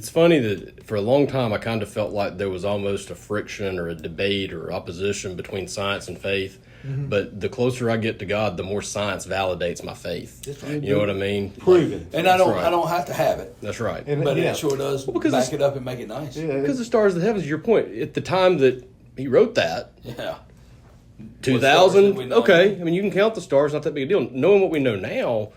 It's funny that for a long time I kind of felt like there was almost a friction or a debate or opposition between science and faith. But the closer I get to God, the more science validates my faith. That's right. You know what I mean? Proven. And I don't right. I don't have to have it, That's right. but yeah. it sure does because back it's- it up and make it nice. Yeah, Because the stars of the heavens, your point, at the time that he wrote that, Yeah. 2000, What stars did we know? okay. I mean, you can count the stars, not that big a deal. Knowing what we know now,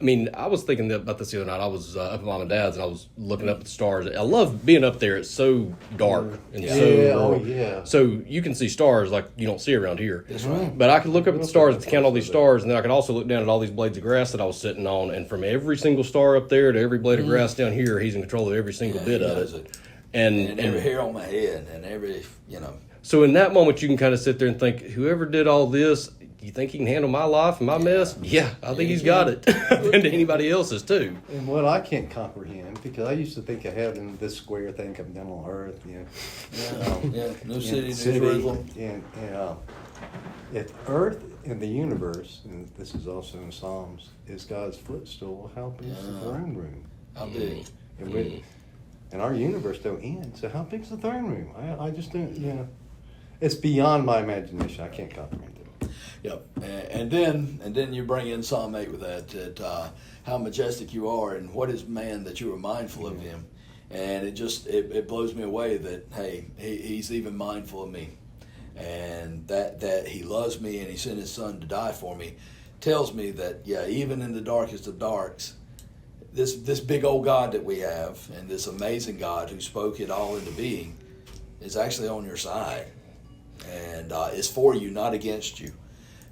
I mean, I was thinking about this the other night. I was up at Mom and Dad's, and I was looking up at the stars. I love being up there. It's so dark and Yeah. so Yeah, oh, rural. yeah. So you can see stars like you don't see around here. That's right. But I could look up at the stars and count all these stars, and then I could also look down at all these blades of grass that I was sitting on. And from every single star up there to every blade of grass down here, he's in control of every single bit he of knows it. And And every hair on my head and every so in that moment, you can kind of sit there and think, whoever did all this, do you think he can handle my life and my mess? Yeah, I think he's got it. And anybody else's too. And what I can't comprehend, because I used to think of heaven, this square thing coming down on earth, New city, New city, Jerusalem. and if earth and the universe, and this is also in Psalms, is God's footstool, how big is the throne room? How big? And our universe don't end, so how big's the throne room? I just don't, it's beyond my imagination. I can't comprehend it. Yep. And then you bring in Psalm 8 with that how majestic you are, and what is man that you are mindful of him. And it blows me away that, hey, he's even mindful of me. And that he loves me and he sent his son to die for me tells me that, yeah, even in the darkest of darks, this big old God that we have and this amazing God who spoke it all into being is actually on your side and is for you, not against you.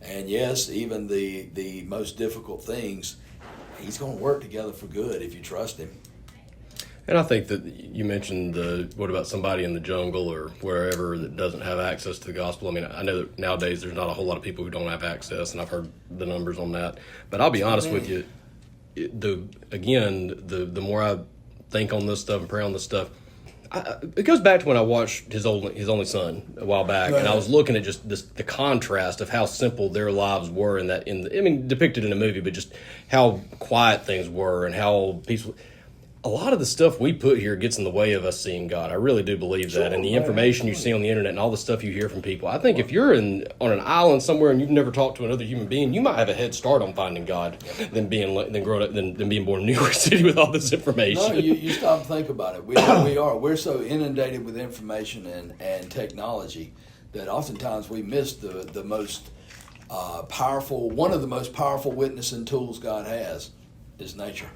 And yes, even the most difficult things, he's going to work together for good if you trust him. And I think that you mentioned what about somebody in the jungle or wherever that doesn't have access to the gospel? I mean, I know that nowadays there's not a whole lot of people who don't have access, and I've heard the numbers on that. But I'll be honest with you, the more I think on this stuff and pray on this stuff, it goes back to when I watched his only son a while back, and I was looking at just the contrast of how simple their lives were depicted in a movie, but just how quiet things were and how peaceful. A lot of the stuff we put here gets in the way of us seeing God. I really do believe that. And the information you see on the internet and all the stuff you hear from people. I think if you're on an island somewhere and you've never talked to another human being, you might have a head start on finding God than being born in New York City with all this information. No, you stop and think about it. We're so inundated with information and technology that oftentimes we miss the most powerful, one of the most powerful witnessing tools God has is nature.